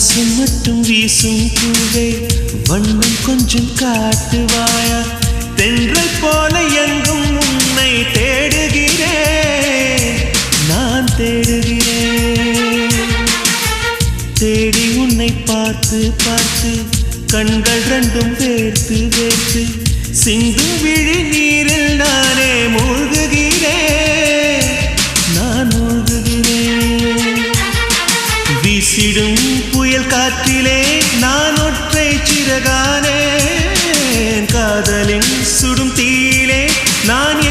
மட்டும் வீசும் பூவே வண்ணம் கொஞ்சம் காட்டுவாயா தென்றல் போல எங்கும் உன்னை தேடுகிறேன் நான் தேடுகிறேன் தேடி உன்னை பார்த்து பார்த்து கண்கள் ரெண்டும் வேர்த்து வேர்த்து சிந்தும் விழி நீரில் நானே மூழ்குகிறேன் நான் மூழ்குகிறேன் வீசிடும் புயல் காற்றிலே நான் ஒற்றை சிறகானேன் காதலின் சுடும் தீயிலே நான்